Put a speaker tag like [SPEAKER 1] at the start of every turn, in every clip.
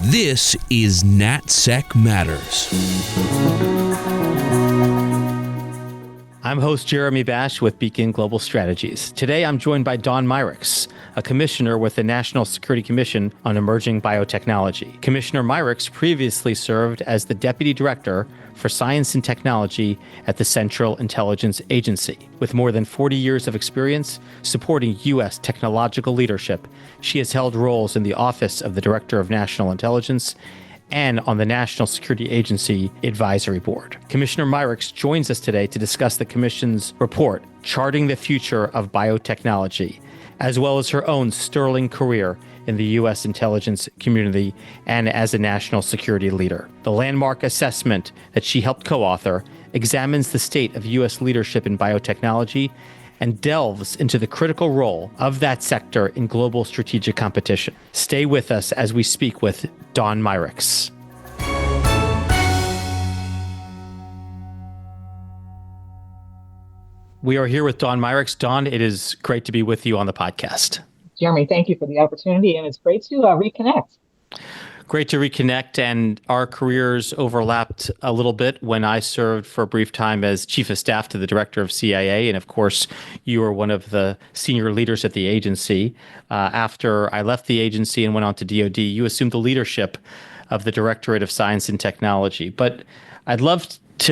[SPEAKER 1] This is NatSec Matters.
[SPEAKER 2] I'm host Jeremy Bash with Beacon Global Strategies. Today, I'm joined by Dawn Meyerriecks, a commissioner with the National Security Commission on Emerging Biotechnology. Commissioner Meyerriecks previously served as the Deputy Director for Science and Technology at the Central Intelligence Agency. With more than 40 years of experience supporting U.S. technological leadership, she has held roles in the Office of the Director of National Intelligence and on the National Security Agency Advisory Board. Commissioner Meyerriecks joins us today to discuss the Commission's report, Charting the Future of Biotechnology, as well as her own sterling career in the U.S. intelligence community and as a national security leader. The landmark assessment that she helped co-author examines the state of U.S. leadership in biotechnology and delves into the critical role of that sector in global strategic competition. Stay with us as we speak with Dawn Meyerriecks. We are here with Dawn Meyerriecks. Dawn, it is great to be with you on the podcast.
[SPEAKER 3] Jeremy, thank you for the opportunity, and it's great to reconnect.
[SPEAKER 2] Great to reconnect, and our careers overlapped a little bit when I served for a brief time as Chief of Staff to the Director of CIA, and of course, you were one of the senior leaders at the agency. After I left the agency and went on to DoD, you assumed the leadership of the Directorate of Science and Technology. But I'd love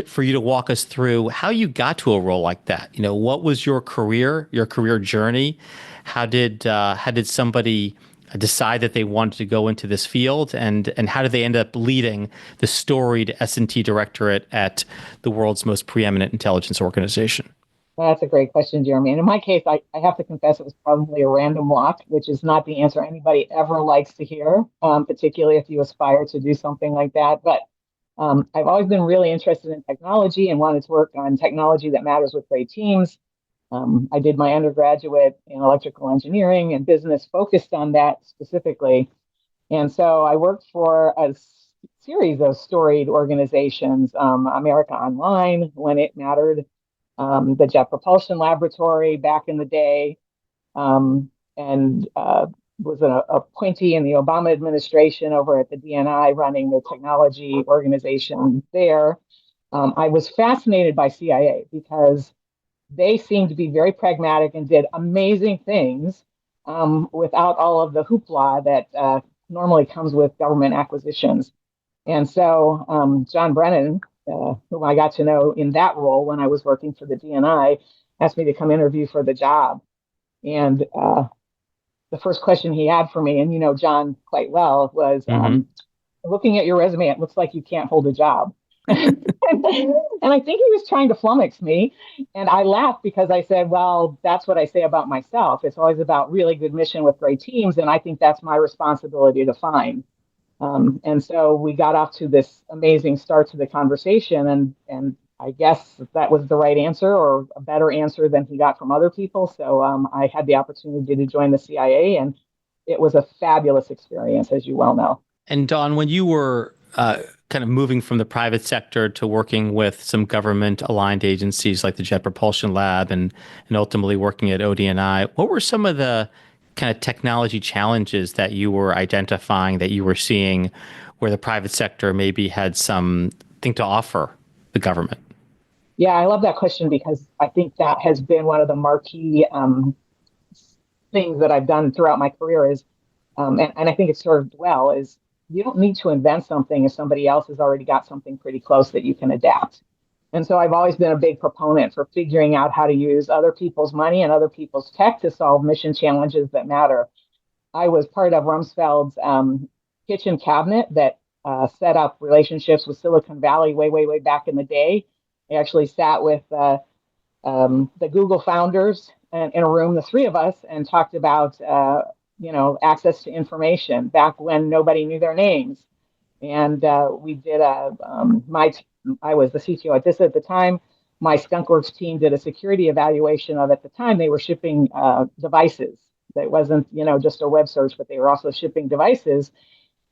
[SPEAKER 2] for you to walk us through how you got to a role like that. You know, what was your career journey? How did somebody decide that they wanted to go into this field, and how did they end up leading the storied S&T Directorate at the world's most preeminent intelligence organization?
[SPEAKER 3] That's a great question, Jeremy. And in my case, I have to confess it was probably a random walk, which is not the answer anybody ever likes to hear, particularly if you aspire to do something like that. But I've always been really interested in technology and wanted to work on technology that matters with great teams. I did my undergraduate in electrical engineering and business focused on that specifically. And so I worked for a series of storied organizations, America Online, when it mattered, the Jet Propulsion Laboratory back in the day, and was an appointee in the Obama administration over at the DNI running the technology organization there. I was fascinated by CIA because they seemed to be very pragmatic and did amazing things without all of the hoopla that normally comes with government acquisitions. And so John Brennan, whom I got to know in that role when I was working for the DNI, asked me to come interview for the job. And the first question he had for me, and you know John quite well, was, looking at your resume, it looks like you can't hold a job. And I think he was trying to flummox me. And I laughed because I said, well, that's what I say about myself. It's always about really good mission with great teams. And I think that's my responsibility to find. And so we got off to this amazing start to the conversation. And I guess that was the right answer, or a better answer than he got from other people. So I had the opportunity to join the CIA, and it was a fabulous experience, as you well know.
[SPEAKER 2] And Dawn, when you were kind of moving from the private sector to working with some government-aligned agencies like the Jet Propulsion Lab and ultimately working at ODNI, what were some of the kind of technology challenges that you were identifying, that you were seeing where the private sector maybe had something to offer the government?
[SPEAKER 3] Yeah, I love that question because I think that has been one of the marquee things that I've done throughout my career is, and I think it's served well, is you don't need to invent something if somebody else has already got something pretty close that you can adapt. And so I've always been a big proponent for figuring out how to use other people's money and other people's tech to solve mission challenges that matter. I was part of Rumsfeld's kitchen cabinet that set up relationships with Silicon Valley way back in the day. I actually sat with the Google founders in a room, the three of us, and talked about access to information back when nobody knew their names. And we did I was the CTO at the time. My Skunkworks team did a security evaluation of, at the time, they were shipping devices. It wasn't, just a web search, but they were also shipping devices.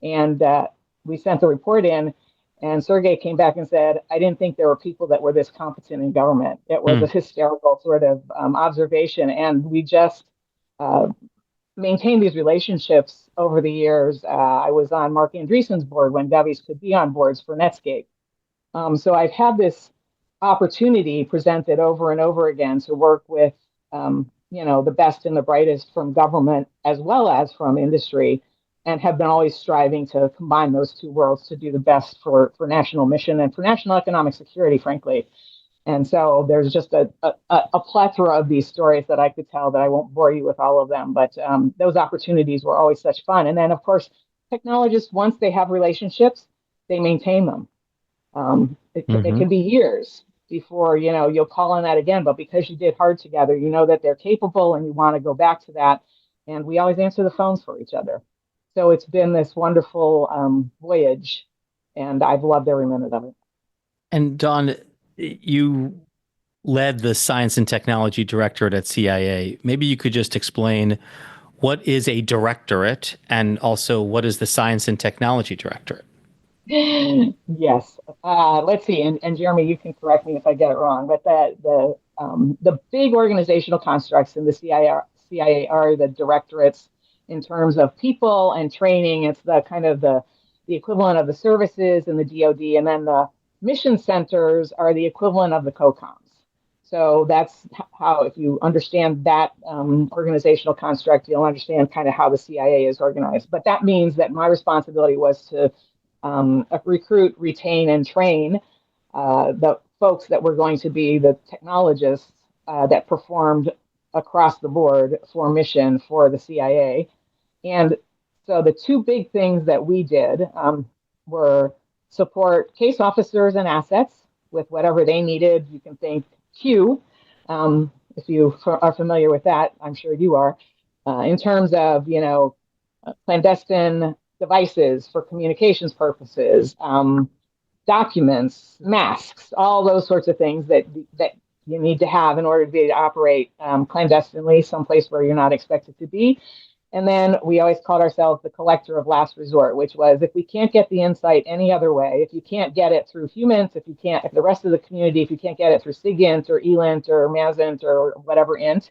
[SPEAKER 3] And we sent the report in, and Sergey came back and said, I didn't think there were people that were this competent in government. It was a hysterical sort of observation. And we just maintained these relationships over the years. I was on Mark Andreessen's board when Devies could be on boards for Netscape. So I've had this opportunity presented over and over again to work with, the best and the brightest from government as well as from industry, and have been always striving to combine those two worlds to do the best for national mission and for national economic security, frankly. And so there's just a plethora of these stories that I could tell that I won't bore you with all of them. But those opportunities were always such fun. And then, of course, technologists, once they have relationships, they maintain them. It can be years before, you'll call on that again. But because you did hard together, you know that they're capable and you want to go back to that. And we always answer the phones for each other. So it's been this wonderful voyage. And I've loved every minute of it.
[SPEAKER 2] And Dawn, you led the Science and Technology Directorate at CIA. Maybe you could just explain what is a directorate and also what is the Science and Technology Directorate?
[SPEAKER 3] Yes. Let's see. And Jeremy, you can correct me if I get it wrong, but the big organizational constructs in the CIA are the directorates in terms of people and training. It's the kind of the equivalent of the services in the DoD, and then the mission centers are the equivalent of the COCOMs. So that's how, if you understand that organizational construct, you'll understand kind of how the CIA is organized. But that means that my responsibility was to recruit, retain, and train the folks that were going to be the technologists that performed across the board for mission for the CIA. And so the two big things that we did were support case officers and assets with whatever they needed. You can think Q, if you are familiar with that, I'm sure you are, in terms of, clandestine devices for communications purposes, documents, masks, all those sorts of things that you need to have in order to be able to operate clandestinely, someplace where you're not expected to be. And then we always called ourselves the collector of last resort, which was if we can't get the insight any other way, if you can't get it through humans, if the rest of the community, if you can't get it through SIGINT or ELINT or MASINT or whatever INT,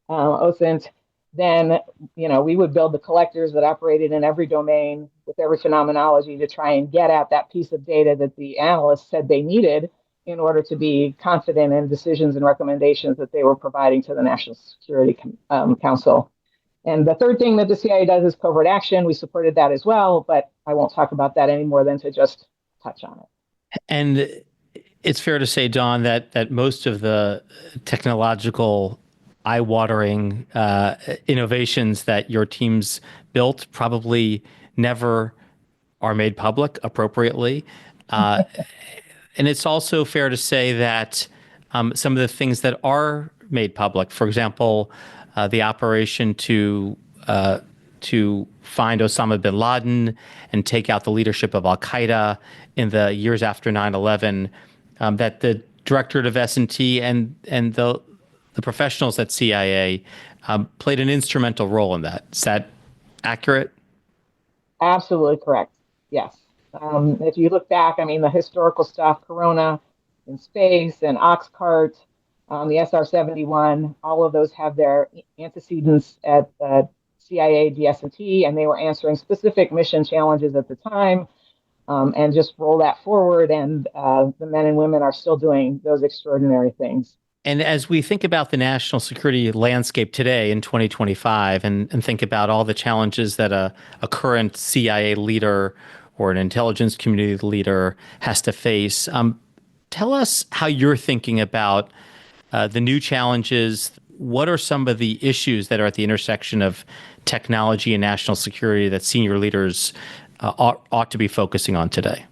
[SPEAKER 3] OSINT, then, we would build the collectors that operated in every domain with every phenomenology to try and get at that piece of data that the analysts said they needed in order to be confident in decisions and recommendations that they were providing to the National Security Council. And the third thing that the CIA does is covert action. We supported that as well, but I won't talk about that any more than to just touch on it.
[SPEAKER 2] And it's fair to say, Dawn, that most of the technological eye-watering innovations that your teams built probably never are made public appropriately. And it's also fair to say that some of the things that are made public, for example, the operation to find Osama bin Laden and take out the leadership of Al-Qaeda in the years after 9/11, that the directorate of S&T and the professionals at CIA played an instrumental role in that. Is that accurate?
[SPEAKER 3] Absolutely correct. Yes. If you look back, the historical stuff, Corona in space and Oxcart, the SR-71, all of those have their antecedents at CIA, DS&T, and they were answering specific mission challenges at the time, and just roll that forward, and the men and women are still doing those extraordinary things.
[SPEAKER 2] And as we think about the national security landscape today in 2025 and think about all the challenges that a current CIA leader or an intelligence community leader has to face, tell us how you're thinking about the new challenges. What are some of the issues that are at the intersection of technology and national security that senior leaders ought to be focusing on today?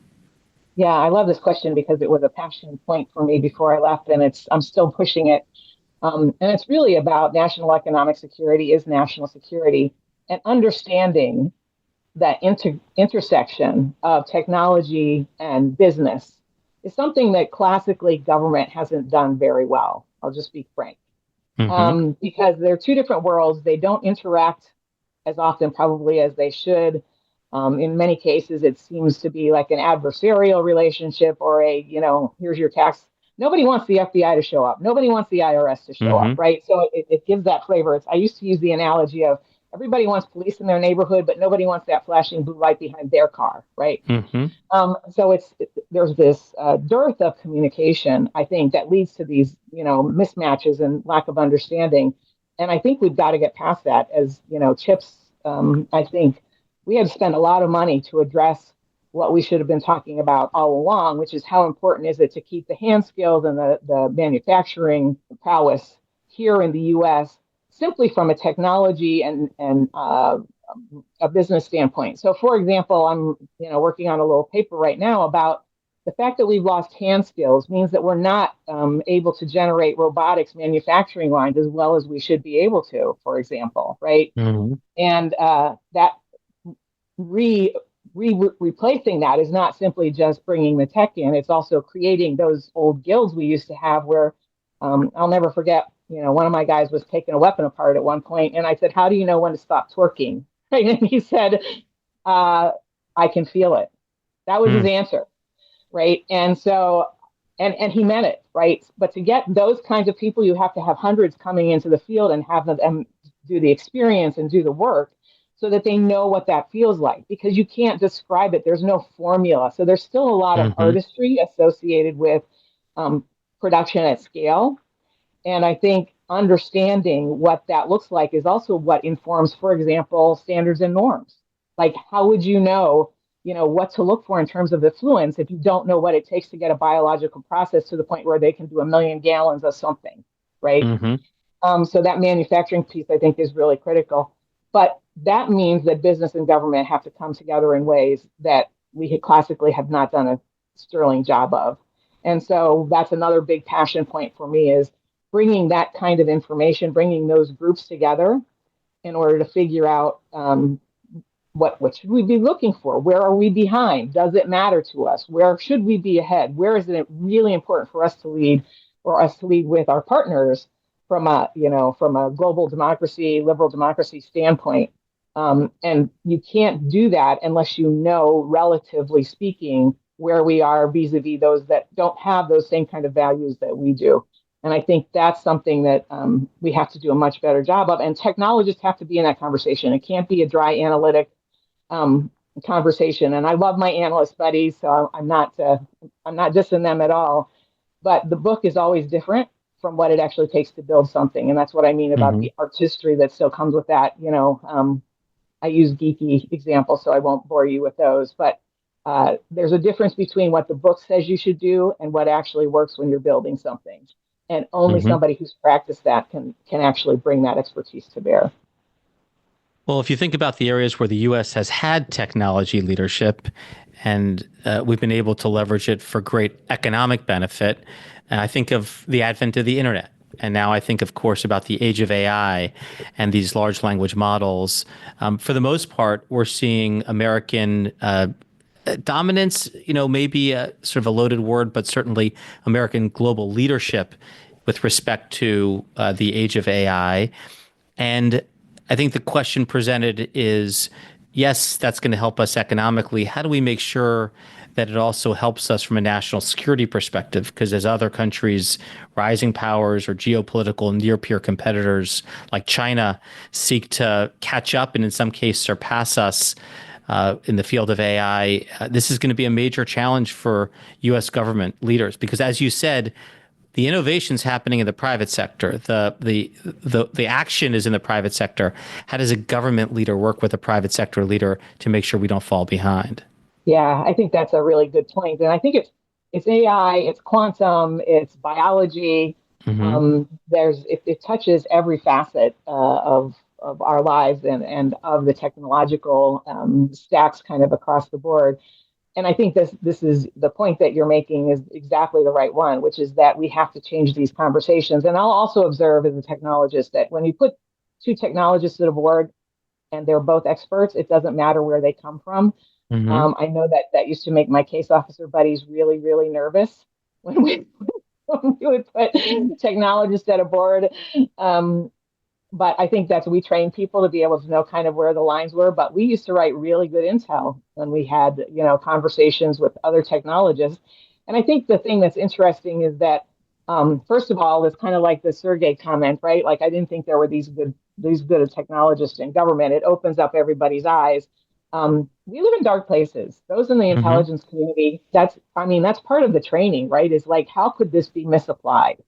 [SPEAKER 3] Yeah, I love this question because it was a passion point for me before I left, and I'm still pushing it. And it's really about national economic security is national security, and understanding that intersection of technology and business is something that classically government hasn't done very well. I'll just be frank. Because they're two different worlds. They don't interact as often probably as they should. In many cases, it seems to be like an adversarial relationship or here's your tax. Nobody wants the FBI to show up. Nobody wants the IRS to show up, right? So it gives that flavor. I used to use the analogy of everybody wants police in their neighborhood, but nobody wants that flashing blue light behind their car, right?
[SPEAKER 2] Mm-hmm.
[SPEAKER 3] So there's this dearth of communication, I think, that leads to these, mismatches and lack of understanding. And I think we've got to get past that. As chips, I think we have spent a lot of money to address what we should have been talking about all along, which is how important is it to keep the hand skills and the manufacturing prowess here in the U.S. simply from a technology and a business standpoint. So, for example, I'm working on a little paper right now about the fact that we've lost hand skills means that we're not able to generate robotics manufacturing lines as well as we should be able to, for example, right?
[SPEAKER 2] Mm-hmm.
[SPEAKER 3] And that replacing that is not simply just bringing the tech in; it's also creating those old guilds we used to have. Where I'll never forget, one of my guys was taking a weapon apart at one point, and I said, "How do you know when to stop twerking?" Right? And he said, "I can feel it." That was his answer, right? And so, and he meant it, right? But to get those kinds of people, you have to have hundreds coming into the field and have them do the experience and do the work so that they know what that feels like, because you can't describe it. There's no formula. So there's still a lot of artistry associated with production at scale. And I think understanding what that looks like is also what informs, for example, standards and norms. Like, how would what to look for in terms of effluents if you don't know what it takes to get a biological process to the point where they can do 1 million gallons of something, right? So that manufacturing piece, I think, is really critical. But that means that business and government have to come together in ways that we classically have not done a sterling job of. And so that's another big passion point for me, is bringing that kind of information, bringing those groups together in order to figure out what should we be looking for? Where are we behind? Does it matter to us? Where should we be ahead? Where is it really important for us to lead, or us to lead with our partners from a global democracy, liberal democracy standpoint? And you can't do that unless you know, relatively speaking, where we are vis-a-vis those that don't have those same kind of values that we do. And I think that's something that we have to do a much better job of. And technologists have to be in that conversation. It can't be a dry analytic conversation. And I love my analyst buddies, so I'm not dissing them at all. But the book is always different from what it actually takes to build something. And that's what I mean about the artistry that still comes with that. I use geeky examples, so I won't bore you with those. But there's a difference between what the book says you should do and what actually works when you're building something. And only somebody who's practiced that can actually bring that expertise to bear.
[SPEAKER 2] Well, if you think about the areas where the U.S. has had technology leadership, and we've been able to leverage it for great economic benefit, and I think of the advent of the internet. And now I think, of course, about the age of AI and these large language models. For the most part, we're seeing American dominance, maybe a sort of a loaded word, but certainly American global leadership with respect to the age of AI. And I think the question presented is, yes, that's going to help us economically. How do we make sure that it also helps us from a national security perspective? Because as other countries, rising powers or geopolitical near-peer competitors like China seek to catch up and in some cases surpass us in the field of AI, this is going to be a major challenge for U.S. government leaders. Because as you said, the innovation's happening in the private sector. The action is in the private sector. How does a government leader work with a private sector leader to make sure we don't fall behind?
[SPEAKER 3] Yeah, I think that's a really good point. And I think it's AI, it's quantum, it's biology. It touches every facet of our lives and of the technological stacks kind of across the board. And I think this is the point that you're making is exactly the right one, which is that we have to change these conversations. And I'll also observe as a technologist that when you put two technologists at a board and they're both experts, it doesn't matter where they come from. I know that used to make my case officer buddies really, really nervous when we would put technologists at a board. But I think we train people to be able to know kind of where the lines were. But we used to write really good intel when we had, conversations with other technologists. And I think the thing that's interesting is that, first of all, it's kind of like the Sergey comment, right? Like, I didn't think there were these good these good technologists in government, it opens up everybody's eyes. We live in dark places. Those in the intelligence community, that's part of the training, right? Is like, how could this be misapplied?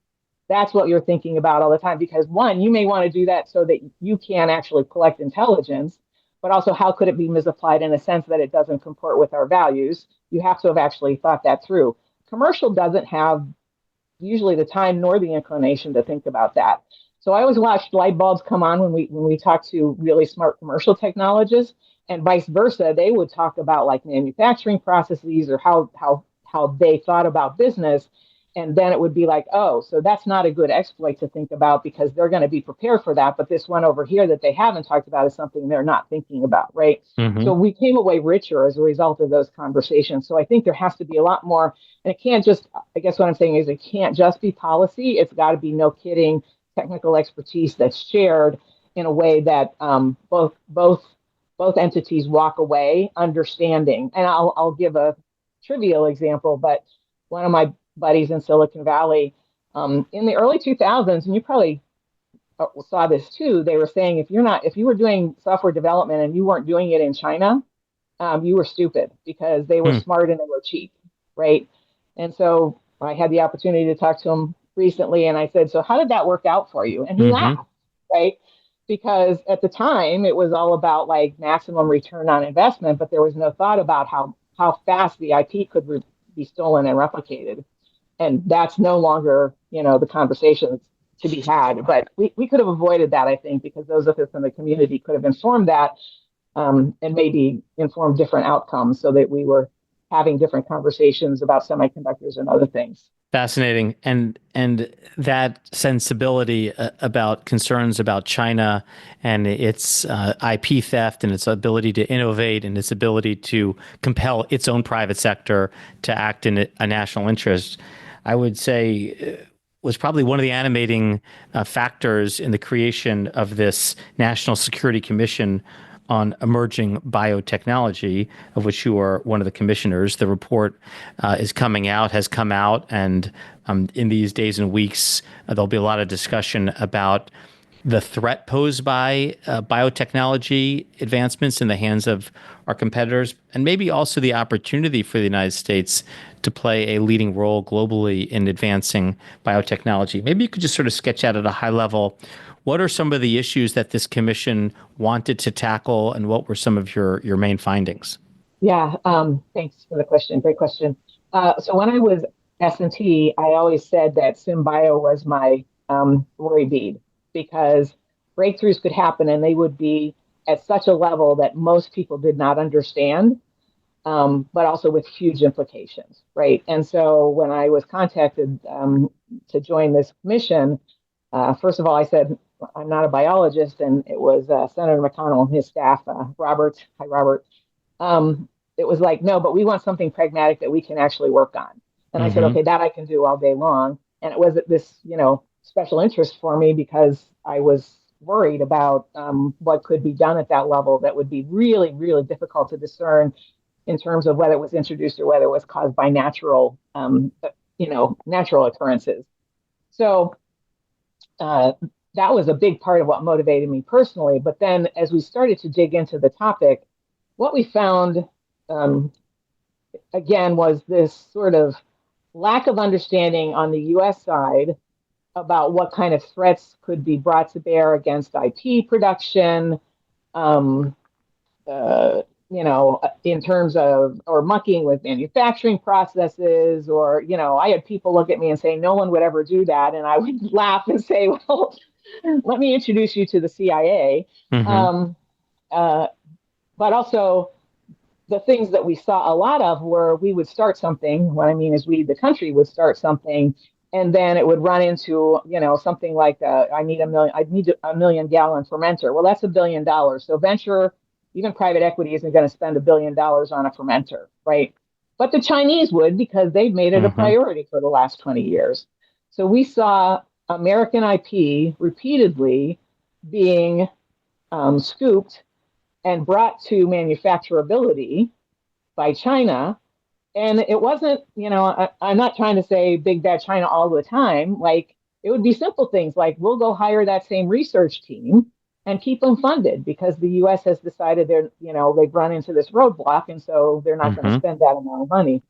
[SPEAKER 3] That's what you're thinking about all the time, because one, you may want to do that so that you can actually collect intelligence, but also how could it be misapplied in a sense that it doesn't comport with our values? You have to have actually thought that through. Commercial doesn't have usually the time nor the inclination to think about that. So I always watch light bulbs come on when we talk to really smart commercial technologists, and vice versa. They would talk about like manufacturing processes or how they thought about business. And then it would be like, oh, so that's not a good exploit to think about because they're going to be prepared for that. But this one over here that they haven't talked about is something they're not thinking about, right? So we came away richer as a result of those conversations. So I think there has to be a lot more, and it can't just, I guess what I'm saying is it can't just be policy. It's got to be, no kidding, technical expertise that's shared in a way that both entities walk away understanding. And I'll give a trivial example, but one of my buddies in Silicon Valley, in the early 2000s, and you probably saw this too, they were saying if you were doing software development and you weren't doing it in China, you were stupid because they were smart and they were cheap, right? And so I had the opportunity to talk to him recently, and I said, so how did that work out for you? And he laughed, right? Because at the time it was all about like maximum return on investment, but there was no thought about how fast the IP could be stolen and replicated. And that's no longer, the conversation to be had. But we could have avoided that, I think, because those of us in the community could have informed that and maybe informed different outcomes so that we were having different conversations about semiconductors and other things.
[SPEAKER 2] Fascinating. And that sensibility about concerns about China and its IP theft and its ability to innovate and its ability to compel its own private sector to act in a national interest, I would say was probably one of the animating factors in the creation of this National Security Commission on Emerging Biotechnology, of which you are one of the commissioners. The report has come out, and in these days and weeks, there'll be a lot of discussion about the threat posed by biotechnology advancements in the hands of our competitors, and maybe also the opportunity for the United States to play a leading role globally in advancing biotechnology. Maybe you could just sort of sketch out at a high level, what are some of the issues that this commission wanted to tackle, and what were some of your main findings?
[SPEAKER 3] Yeah, thanks for the question. Great question. So when I was S&T, I always said that SymBio was my worry bead, because breakthroughs could happen and they would be at such a level that most people did not understand, but also with huge implications, right? And so when I was contacted to join this commission, first of all, I said, I'm not a biologist, and it was Senator McConnell and his staff, Robert. Hi, Robert. It was like, no, but we want something pragmatic that we can actually work on. And I said, okay, that I can do all day long. And it was this, special interest for me because I was worried about what could be done at that level that would be really, really difficult to discern in terms of whether it was introduced or whether it was caused by natural occurrences. So that was a big part of what motivated me personally. But then as we started to dig into the topic, what we found, again, was this sort of lack of understanding on the U.S. side about what kind of threats could be brought to bear against IP production, in terms of, or mucking with manufacturing processes, or, I had people look at me and say, no one would ever do that. And I would laugh and say, well, let me introduce you to the CIA. But also the things that we saw a lot of were we would start something. What I mean is the country would start something, and then it would run into, something like, I need a $1 million gallon fermenter. Well, that's $1 billion. So venture, even private equity, isn't going to spend $1 billion on a fermenter, right? But the Chinese would, because they've made it a priority for the last 20 years. So we saw American IP repeatedly being scooped and brought to manufacturability by China. And it wasn't, I'm not trying to say big bad China all the time. Like, it would be simple things like, we'll go hire that same research team and keep them funded because the U.S. has decided they've run into this roadblock, and so they're not going to
[SPEAKER 2] Mm-hmm.
[SPEAKER 3] spend that amount of money.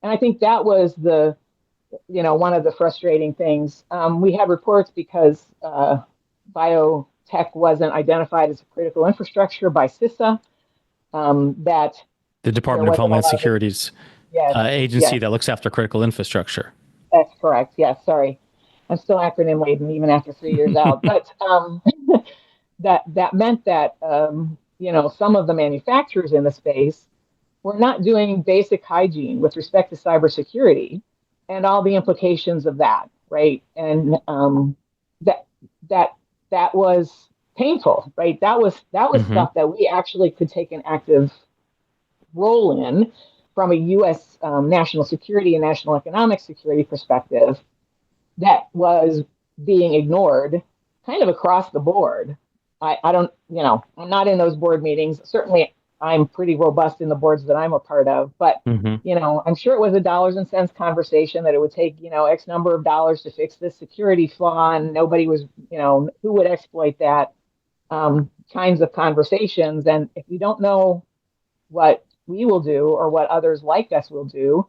[SPEAKER 3] And I think that was one of the frustrating things. We had reports because biotech wasn't identified as a critical infrastructure by CISA, that
[SPEAKER 2] The
[SPEAKER 3] there
[SPEAKER 2] Department of
[SPEAKER 3] wasn't a
[SPEAKER 2] Homeland
[SPEAKER 3] lot of it.
[SPEAKER 2] Security's
[SPEAKER 3] Yes,
[SPEAKER 2] agency
[SPEAKER 3] yes,
[SPEAKER 2] that looks after critical infrastructure.
[SPEAKER 3] that's correct. Yes, sorry. I'm still acronym laden even after 3 years out. But that meant that some of the manufacturers in the space were not doing basic hygiene with respect to cybersecurity and all the implications of that, right? And that that that was painful, right? That was
[SPEAKER 2] Mm-hmm.
[SPEAKER 3] stuff that we actually could take an active role in from a U.S. National security and national economic security perspective that was being ignored kind of across the board. I don't, I'm not in those board meetings. Certainly, I'm pretty robust in the boards that I'm a part of, but,
[SPEAKER 2] Mm-hmm.
[SPEAKER 3] I'm sure it was a dollars and cents conversation that it would take, X number of dollars to fix this security flaw, and nobody was, who would exploit that kinds of conversations. And if you don't know what we will do or what others like us will do,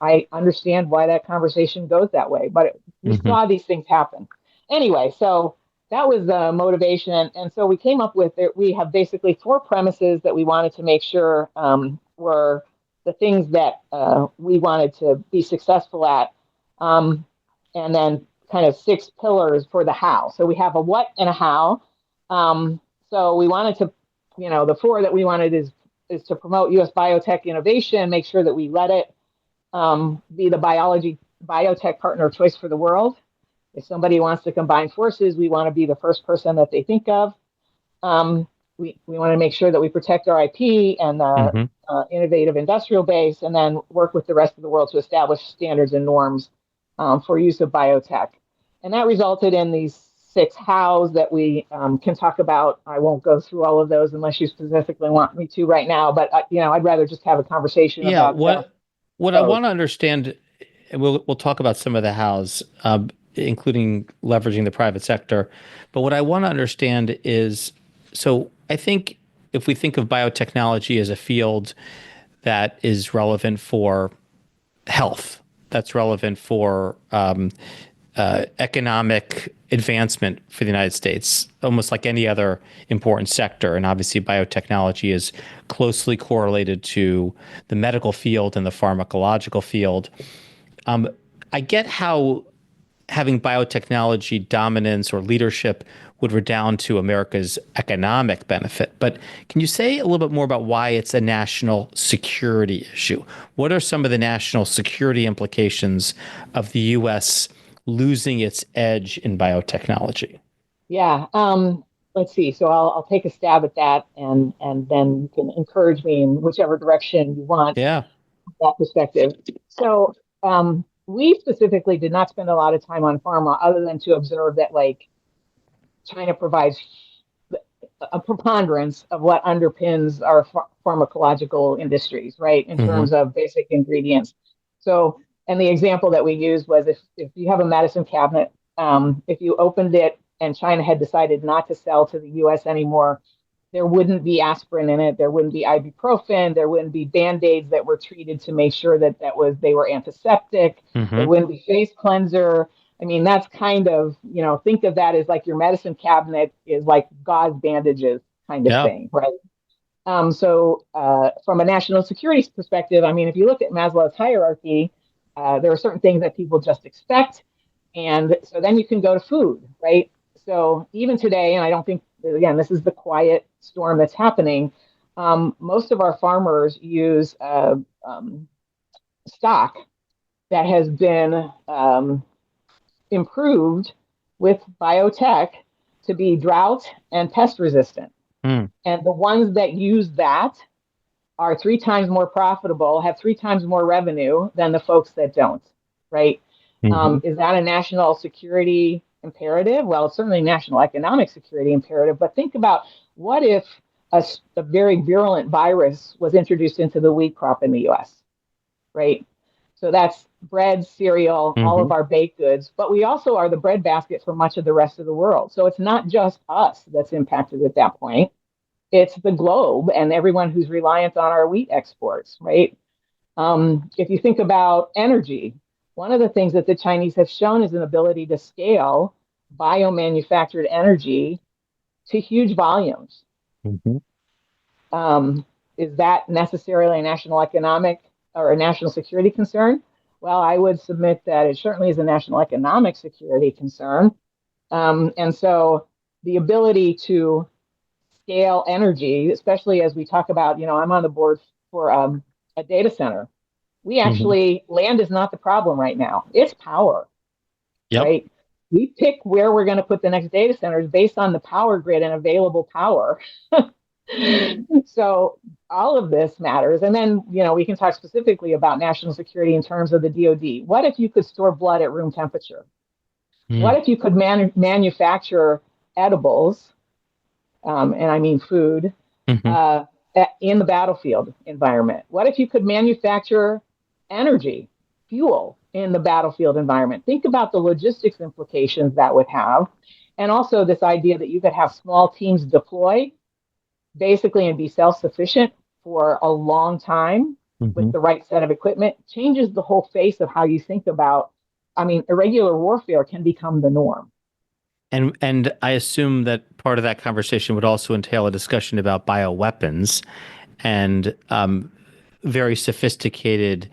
[SPEAKER 3] I understand why that conversation goes that way. But we
[SPEAKER 2] Mm-hmm.
[SPEAKER 3] saw these things happen. Anyway, so that was the motivation. And so we came up with it. We have basically four premises that we wanted to make sure were the things that we wanted to be successful at. And then kind of six pillars for the how. So we have a what and a how. So we wanted to, the four that we wanted is to promote U.S. biotech innovation, make sure that we let it be the biotech partner of choice for the world. If somebody wants to combine forces, we want to be the first person that they think of. We want to make sure that we protect our IP and the
[SPEAKER 2] Mm-hmm.
[SPEAKER 3] innovative industrial base, and then work with the rest of the world to establish standards and norms for use of biotech. And that resulted in these six hows that we can talk about. I won't go through all of those unless you specifically want me to right now, but I'd rather just have a conversation
[SPEAKER 2] Yeah.
[SPEAKER 3] about
[SPEAKER 2] What I
[SPEAKER 3] those.
[SPEAKER 2] want to understand, and we'll talk about some of the hows, including leveraging the private sector. But what I want to understand is, so I think if we think of biotechnology as a field that is relevant for health, that's relevant for economic advancement for the United States, almost like any other important sector. And obviously, biotechnology is closely correlated to the medical field and the pharmacological field. I get how having biotechnology dominance or leadership would redound to America's economic benefit. But can you say a little bit more about why it's a national security issue? What are some of the national security implications of the U.S. losing its edge in biotechnology?
[SPEAKER 3] Yeah. Let's see. So I'll take a stab at that, and then you can encourage me in whichever direction you want
[SPEAKER 2] Yeah.
[SPEAKER 3] that perspective. So we specifically did not spend a lot of time on pharma, other than to observe that like China provides a preponderance of what underpins our pharmacological industries, right? In
[SPEAKER 2] Mm-hmm.
[SPEAKER 3] terms of basic ingredients. So, and the example that we used was if you have a medicine cabinet, if you opened it and China had decided not to sell to the US anymore, there wouldn't be aspirin in it. There wouldn't be ibuprofen. There wouldn't be Band-Aids that were treated to make sure that they were antiseptic. There
[SPEAKER 2] Mm-hmm.
[SPEAKER 3] wouldn't be face cleanser. I mean, that's kind of, think of that as like your medicine cabinet is like gauze bandages kind of
[SPEAKER 2] Yeah.
[SPEAKER 3] thing, right? So from a national security perspective, I mean, if you look at Maslow's hierarchy, there are certain things that people just expect. And so then you can go to food, right? So even today, and I don't think, again, this is the quiet storm that's happening. Most of our farmers use stock that has been improved with biotech to be drought and pest resistant.
[SPEAKER 2] Mm.
[SPEAKER 3] And the ones that use that are three times more profitable, have three times more revenue than the folks that don't, right?
[SPEAKER 2] Mm-hmm.
[SPEAKER 3] Is that a national security imperative? Well, it's certainly a national economic security imperative, but think about what if a very virulent virus was introduced into the wheat crop in the US, right? So that's bread, cereal, all
[SPEAKER 2] Mm-hmm.
[SPEAKER 3] of our baked goods, but we also are the breadbasket for much of the rest of the world. So it's not just us that's impacted at that point. It's the globe and everyone who's reliant on our wheat exports, right? If you think about energy, one of the things that the Chinese have shown is an ability to scale biomanufactured energy to huge volumes.
[SPEAKER 2] Mm-hmm.
[SPEAKER 3] Um, is that necessarily a national economic or a national security concern? Well, I would submit that it certainly is a national economic security concern. And so the ability to scale energy, especially as we talk about, I'm on the board for a data center. We
[SPEAKER 2] Mm-hmm.
[SPEAKER 3] actually, land is not the problem right now. It's power,
[SPEAKER 2] Yep.
[SPEAKER 3] right? We pick where we're going to put the next data centers based on the power grid and available power. So all of this matters. And then, we can talk specifically about national security in terms of the DoD. What if you could store blood at room temperature? What if you could manufacture edibles, and I mean food,
[SPEAKER 2] Mm-hmm.
[SPEAKER 3] in the battlefield environment? What if you could manufacture energy, fuel in the battlefield environment? Think about the logistics implications that would have. And also this idea that you could have small teams deploy basically and be self-sufficient for a long time
[SPEAKER 2] Mm-hmm.
[SPEAKER 3] with the right set of equipment changes the whole face of how you think about, irregular warfare can become the norm.
[SPEAKER 2] And I assume that part of that conversation would also entail a discussion about bioweapons and very sophisticated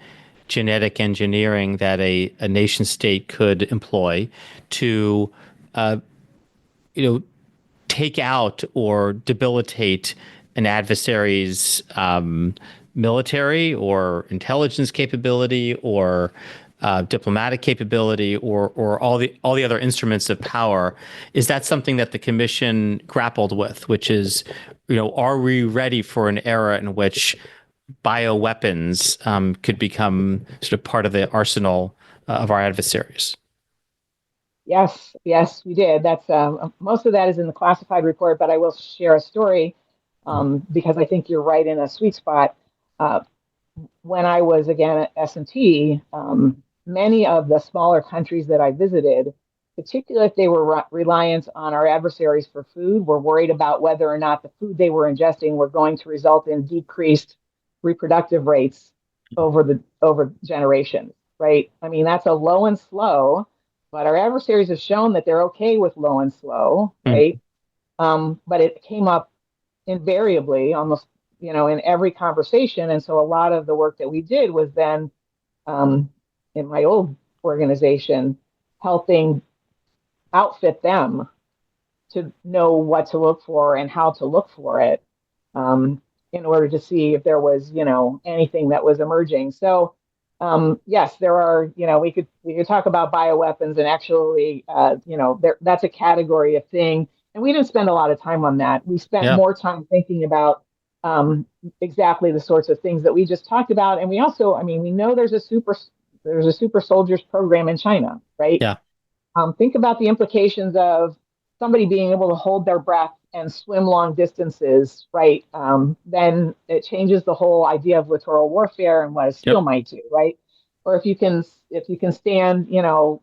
[SPEAKER 2] genetic engineering that a nation state could employ to, uh, you know, take out or debilitate an adversary's military or intelligence capability or diplomatic capability or all the other instruments of power. Is that something that the commission grappled with, which is, are we ready for an era in which bioweapons could become sort of part of the arsenal of our adversaries?
[SPEAKER 3] Yes, we did. That's most of that is in the classified report, but I will share a story because I think you're right in a sweet spot. Uh, when I was again at S&T, many of the smaller countries that I visited, particularly if they were reliant on our adversaries for food, were worried about whether or not the food they were ingesting were going to result in decreased reproductive rates over generations. Right? I mean, that's a low and slow, but our adversaries have shown that they're okay with low and slow, right? But it came up invariably, almost in every conversation. And so a lot of the work that we did was then um, in my old organization, helping outfit them to know what to look for and how to look for it, in order to see if there was, anything that was emerging. So, yes, there are, we could talk about bioweapons and actually, that's a category of thing. And we didn't spend a lot of time on that. We spent
[SPEAKER 2] Yeah.
[SPEAKER 3] more time thinking about exactly the sorts of things that we just talked about. And we also, we know there's a super soldiers program in China, right?
[SPEAKER 2] Yeah.
[SPEAKER 3] Think about the implications of somebody being able to hold their breath and swim long distances, right? Then it changes the whole idea of littoral warfare and what a SEAL
[SPEAKER 2] Yep.
[SPEAKER 3] might do, right? Or if you can stand,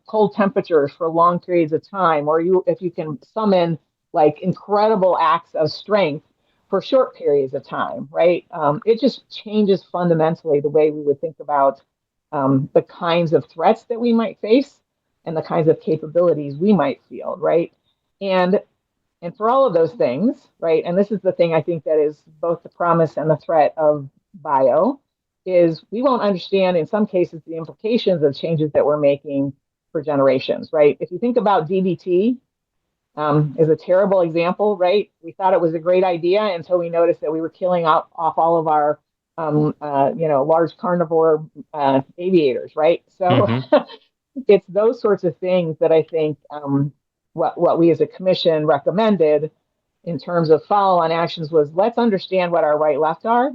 [SPEAKER 3] cold temperatures for long periods of time, or if you can summon like incredible acts of strength for short periods of time, right? It just changes fundamentally the way we would think about the kinds of threats that we might face and the kinds of capabilities we might field, right? And and for all of those things, right? And this is the thing I think that is both the promise and the threat of bio is we won't understand in some cases the implications of changes that we're making for generations, right? If you think about DBT, is a terrible example, right? We thought it was a great idea until we noticed that we were killing off all of our, large carnivore aviators, right? So
[SPEAKER 2] Mm-hmm.
[SPEAKER 3] it's those sorts of things that I think what we as a commission recommended in terms of follow-on actions was let's understand what our right left are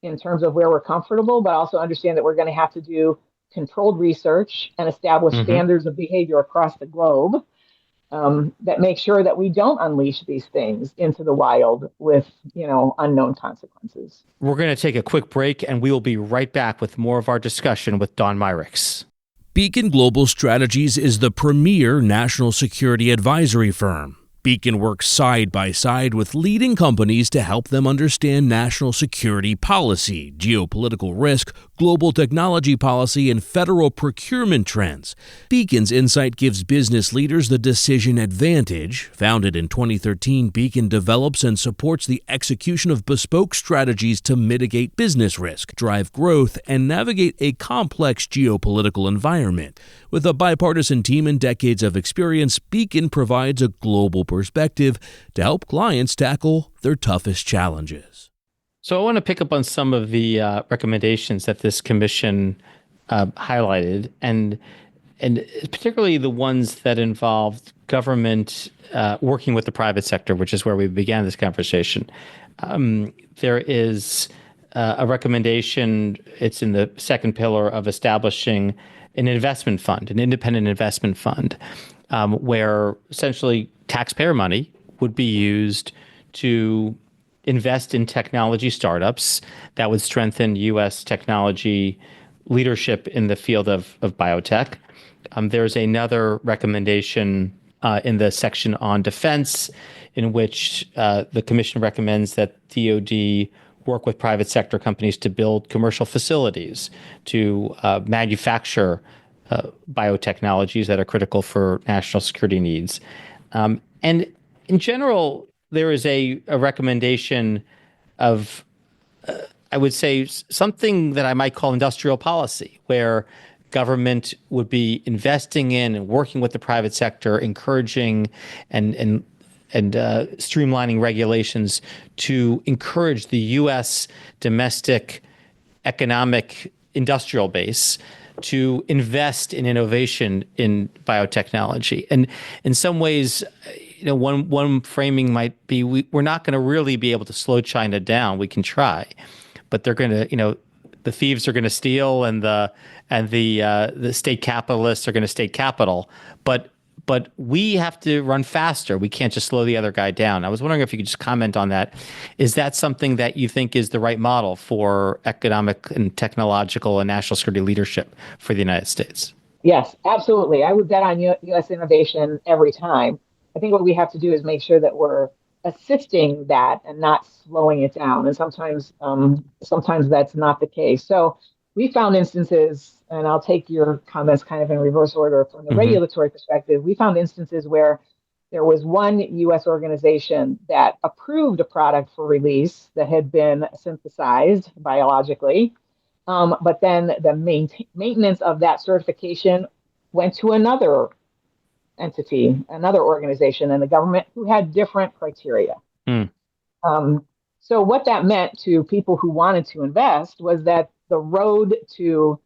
[SPEAKER 3] in terms of where we're comfortable, but also understand that we're going to have to do controlled research and establish
[SPEAKER 2] Mm-hmm.
[SPEAKER 3] standards of behavior across the globe that make sure that we don't unleash these things into the wild with, unknown consequences.
[SPEAKER 2] We're going to take a quick break, and we will be right back with more of our discussion with Dawn Meyerriecks.
[SPEAKER 1] Beacon Global Strategies is the premier national security advisory firm. Beacon works side by side with leading companies to help them understand national security policy, geopolitical risk, global technology policy, and federal procurement trends. Beacon's insight gives business leaders the decision advantage. Founded in 2013, Beacon develops and supports the execution of bespoke strategies to mitigate business risk, drive growth, and navigate a complex geopolitical environment. With a bipartisan team and decades of experience, Beacon provides a global perspective to help clients tackle their toughest challenges.
[SPEAKER 2] So I want to pick up on some of the recommendations that this commission highlighted, and particularly the ones that involved government working with the private sector, which is where we began this conversation. There is a recommendation, it's in the second pillar, of establishing an investment fund, an independent investment fund, where essentially taxpayer money would be used to invest in technology startups that would strengthen U.S. technology leadership in the field of biotech. There's another recommendation in the section on defense, in which the commission recommends that DoD work with private sector companies to build commercial facilities to manufacture biotechnologies that are critical for national security needs. And in general, there is a recommendation of, I would say, something that I might call industrial policy, where government would be investing in and working with the private sector, encouraging and streamlining regulations to encourage the U.S. domestic economic industrial base to invest in innovation in biotechnology. And in some ways, one framing might be we're not going to really be able to slow China down. We can try, but they're going to, the thieves are going to steal, and the state capitalists are going to state capital. But we have to run faster. We can't just slow the other guy down. I was wondering if you could just comment on that. Is that something that you think is the right model for economic and technological and national security leadership for the United States?
[SPEAKER 3] Yes, absolutely. I would bet on U.S. innovation every time. I think what we have to do is make sure that we're assisting that and not slowing it down. And sometimes that's not the case. So we found instances, and I'll take your comments kind of in reverse order from the regulatory perspective. We found instances where there was one U.S. organization that approved a product for release that had been synthesized biologically, but then the maintenance of that certification went to another entity, another organization, and the government, who had different criteria. So what that meant to people who wanted to invest was that the road to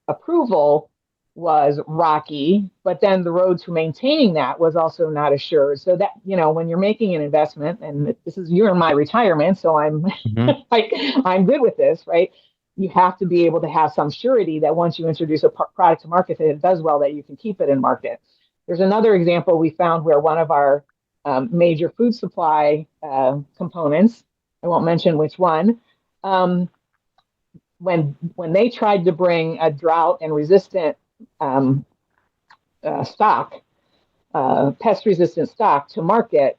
[SPEAKER 3] approval was rocky, but then the road to maintaining that was also not assured. So that, when you're making an investment, and this is you're in my retirement, so I'm I'm good with this, right? You have to be able to have some surety that once you introduce a product to market, that it does well, that you can keep it in market. There's another example we found where one of our major food supply components, I won't mention which one, when they tried to bring a drought and resistant stock, pest resistant stock to market,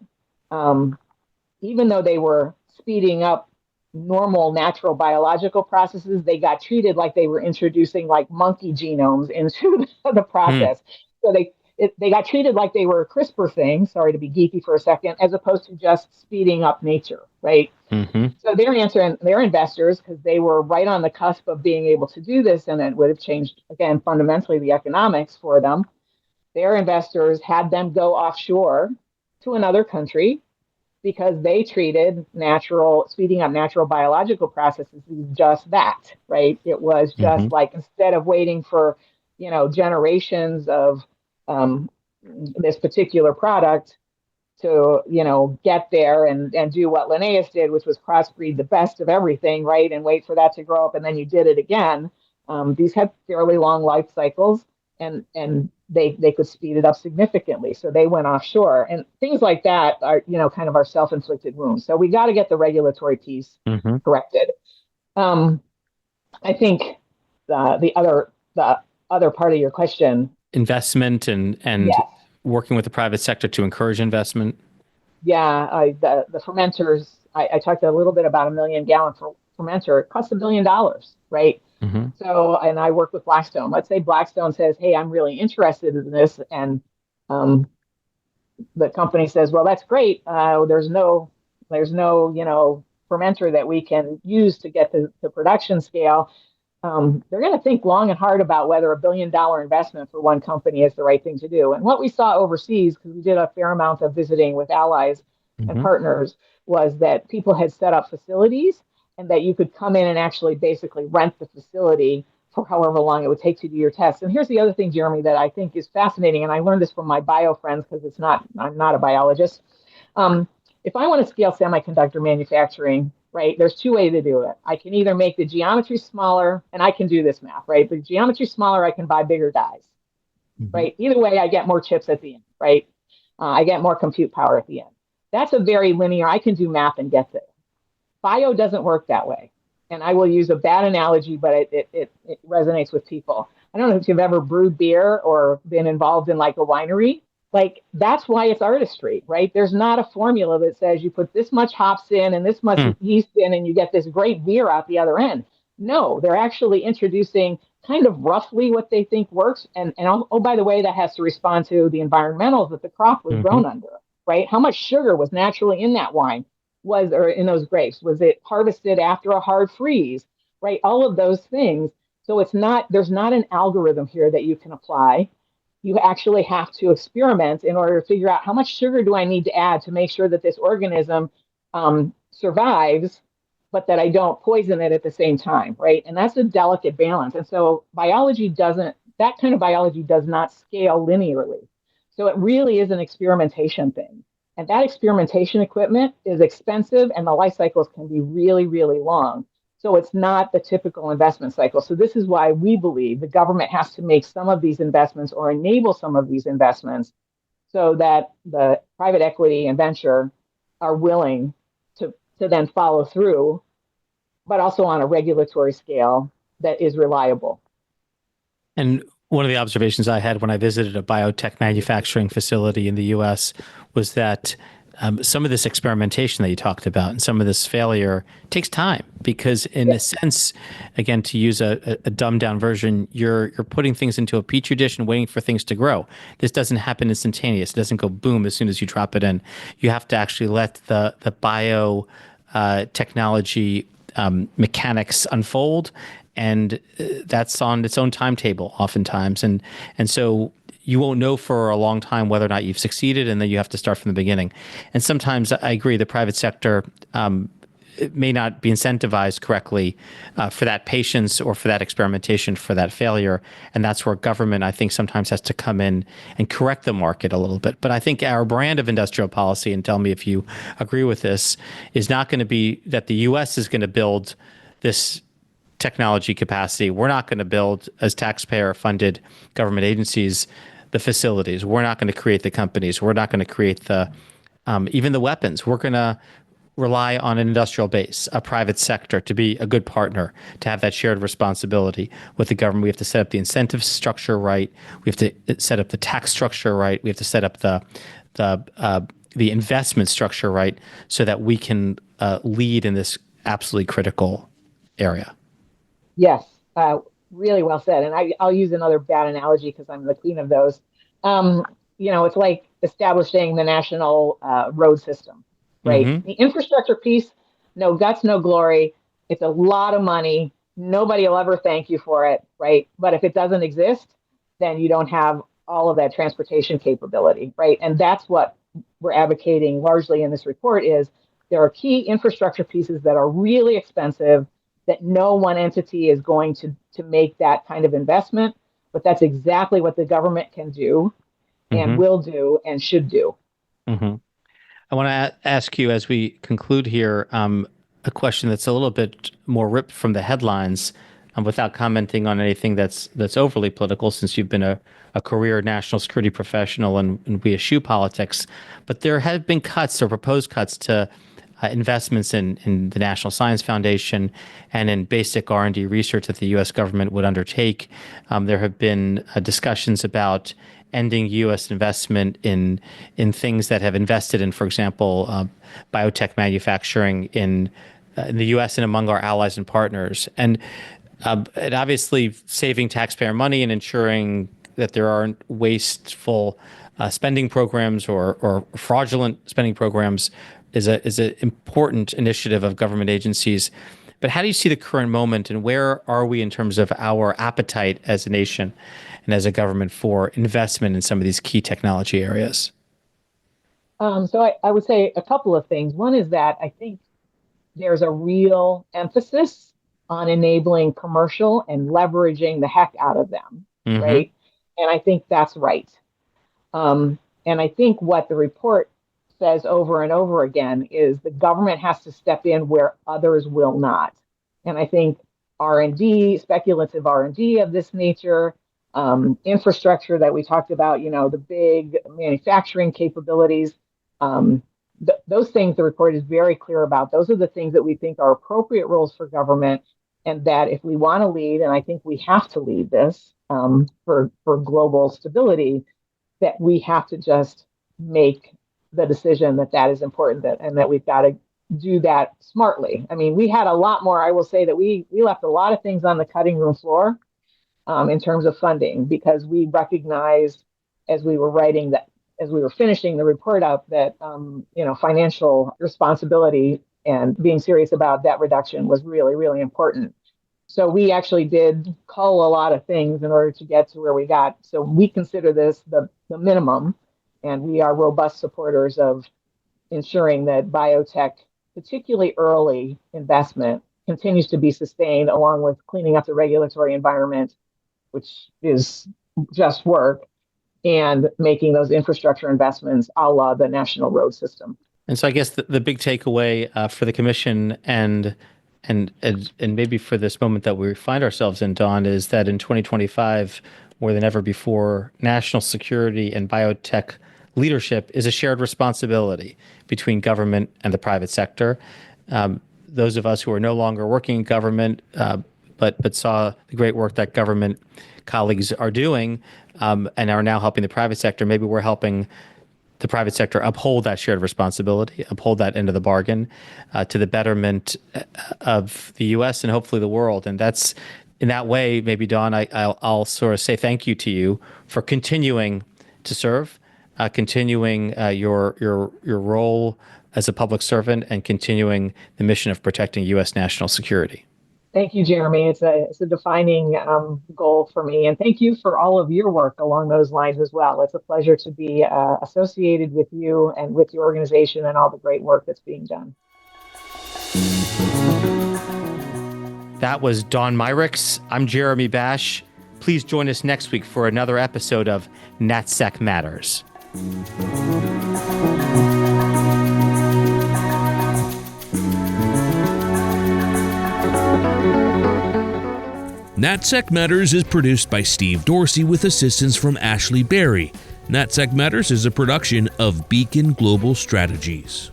[SPEAKER 3] even though they were speeding up normal natural biological processes, they got treated like they were introducing like monkey genomes into the process. So they got treated like they were a CRISPR thing, sorry to be geeky for a second, as opposed to just speeding up nature, right? So their investors, because they were right on the cusp of being able to do this, and it would have changed, again, fundamentally the economics for them. Their investors had them go offshore to another country because they treated speeding up natural biological processes as just that, right? It was just like, instead of waiting for, generations of this particular product to, get there and do what Linnaeus did, which was crossbreed the best of everything, right? And wait for that to grow up, and then you did it again. These had fairly long life cycles. and they could speed it up significantly. So they went offshore, and things like that are kind of our self-inflicted wounds. So we got to get the regulatory piece corrected. I think the other part of your question,
[SPEAKER 2] investment and
[SPEAKER 3] yes,
[SPEAKER 2] working with the private sector to encourage investment.
[SPEAKER 3] yeah, the fermenters. I talked a little bit about a 1 million-gallon fermenter. It costs $1 billion, right? So, and I work with Blackstone. Let's say Blackstone says, "Hey, I'm really interested in this," and um, the company says, "Well, that's great. There's no fermenter that we can use to get to production scale." They're going to think long and hard about whether $1 billion investment for one company is the right thing to do. And what we saw overseas, because we did a fair amount of visiting with allies and partners, was that people had set up facilities and that you could come in and actually basically rent the facility for however long it would take to do your tests. And here's the other thing, Jeremy, that I think is fascinating, and I learned this from my bio friends because I'm not a biologist. Um, if I want to scale semiconductor manufacturing, right, there's two ways to do it. I can either make the geometry smaller, and I can do this math, right? The geometry smaller, I can buy bigger dies, right? Either way, I get more chips at the end, right? I get more compute power at the end. That's a very linear, I can do math and get there. Bio doesn't work that way. And I will use a bad analogy, but it resonates with people. I don't know if you've ever brewed beer or been involved in like a winery. Like, that's why it's artistry, right? There's not a formula that says you put this much hops in and this much yeast in and you get this great beer out the other end. No, they're actually introducing kind of roughly what they think works. And oh, by the way, that has to respond to the environmentals that the crop was grown under, right? How much sugar was naturally in that wine? Or in those grapes? Was it harvested after a hard freeze? Right? All of those things. So there's not an algorithm here that you can apply. You actually have to experiment in order to figure out how much sugar do I need to add to make sure that this organism survives, but that I don't poison it at the same time, right? And that's a delicate balance. And so that kind of biology does not scale linearly. So it really is an experimentation thing. And that experimentation equipment is expensive and the life cycles can be really, really long. So it's not the typical investment cycle. So this is why we believe the government has to make some of these investments or enable some of these investments so that the private equity and venture are willing to then follow through, but also on a regulatory scale that is reliable.
[SPEAKER 2] And one of the observations I had when I visited a biotech manufacturing facility in the U.S. was that some of this experimentation that you talked about and some of this failure takes time because, in a sense, again, to use a dumbed down version, you're putting things into a petri dish and waiting for things to grow. This doesn't happen instantaneous. It doesn't go boom as soon as you drop it in. You have to actually let the bio technology mechanics unfold. And that's on its own timetable oftentimes. And so you won't know for a long time whether or not you've succeeded, and then you have to start from the beginning. And sometimes I agree the private sector may not be incentivized correctly for that patience or for that experimentation, for that failure. And that's where government, I think, sometimes has to come in and correct the market a little bit. But I think our brand of industrial policy, and tell me if you agree with this, is not going to be that the U.S. is going to build this technology capacity. We're not going to build, as taxpayer-funded government agencies, the facilities. We're not going to create the companies. We're not going to create the even the weapons. We're going to rely on an industrial base, a private sector, to be a good partner, to have that shared responsibility with the government. We have to set up the incentive structure right. We have to set up the tax structure right. We have to set up the investment structure right, so that we can lead in this absolutely critical area.
[SPEAKER 3] Yes, really well said. And I'll use another bad analogy because I'm the queen of those. It's like establishing the national road system, right? The infrastructure piece, no guts, no glory. It's a lot of money. Nobody will ever thank you for it, right? But if it doesn't exist, then you don't have all of that transportation capability, right? And that's what we're advocating largely in this report is there are key infrastructure pieces that are really expensive that no one entity is going to make that kind of investment, but that's exactly what the government can do and will do and should do.
[SPEAKER 2] I want to ask you, as we conclude here, a question that's a little bit more ripped from the headlines. without commenting on anything that's overly political, since you've been a career national security professional and we eschew politics. But there have been cuts or proposed cuts to investments in the National Science Foundation and in basic R&D research that the U.S. government would undertake. There have been discussions about ending U.S. investment in things that have invested in, for example, biotech manufacturing in the U.S. and among our allies and partners. And obviously saving taxpayer money and ensuring that there aren't wasteful spending programs or fraudulent spending programs is an important initiative of government agencies. But how do you see the current moment, and where are we in terms of our appetite as a nation and as a government for investment in some of these key technology areas?
[SPEAKER 3] So I would say a couple of things. One is that I think there's a real emphasis on enabling commercial and leveraging the heck out of them, right? And I think that's right. And I think what the report says over and over again is the government has to step in where others will not. And I think R&D, speculative R&D of this nature, infrastructure that we talked about, the big manufacturing capabilities, those things the report is very clear about. Those are the things that we think are appropriate roles for government, and that if we want to lead, and I think we have to lead this for global stability, that we have to just make the decision that is important, and that we've got to do that smartly. I mean, we had a lot more. I will say that we left a lot of things on the cutting room floor in terms of funding, because we recognized as we were finishing the report up that financial responsibility and being serious about debt reduction was really, really important. So we actually did cull a lot of things in order to get to where we got. So we consider this the minimum, and we are robust supporters of ensuring that biotech, particularly early investment, continues to be sustained, along with cleaning up the regulatory environment, which is just work, and making those infrastructure investments a la the national road system.
[SPEAKER 2] And so I guess the big takeaway for the commission and maybe for this moment that we find ourselves in, Dawn, is that in 2025, more than ever before, national security and biotech leadership is a shared responsibility between government and the private sector. Those of us who are no longer working in government, but saw the great work that government colleagues are doing and are now helping the private sector, maybe we're helping the private sector uphold that shared responsibility, uphold that end of the bargain to the betterment of the U.S. and hopefully the world. And that's, in that way, maybe, Dawn, I'll sort of say thank you to you for continuing to serve, continuing your role as a public servant, and continuing the mission of protecting U.S. national security.
[SPEAKER 3] Thank you, Jeremy. It's a defining goal for me. And thank you for all of your work along those lines as well. It's a pleasure to be associated with you and with your organization and all the great work that's being done.
[SPEAKER 2] That was Dawn Meyerriecks. I'm Jeremy Bash. Please join us next week for another episode of NatSec Matters.
[SPEAKER 1] NatSec Matters is produced by Steve Dorsey with assistance from Ashley Berry. NatSec Matters is a production of Beacon Global Strategies.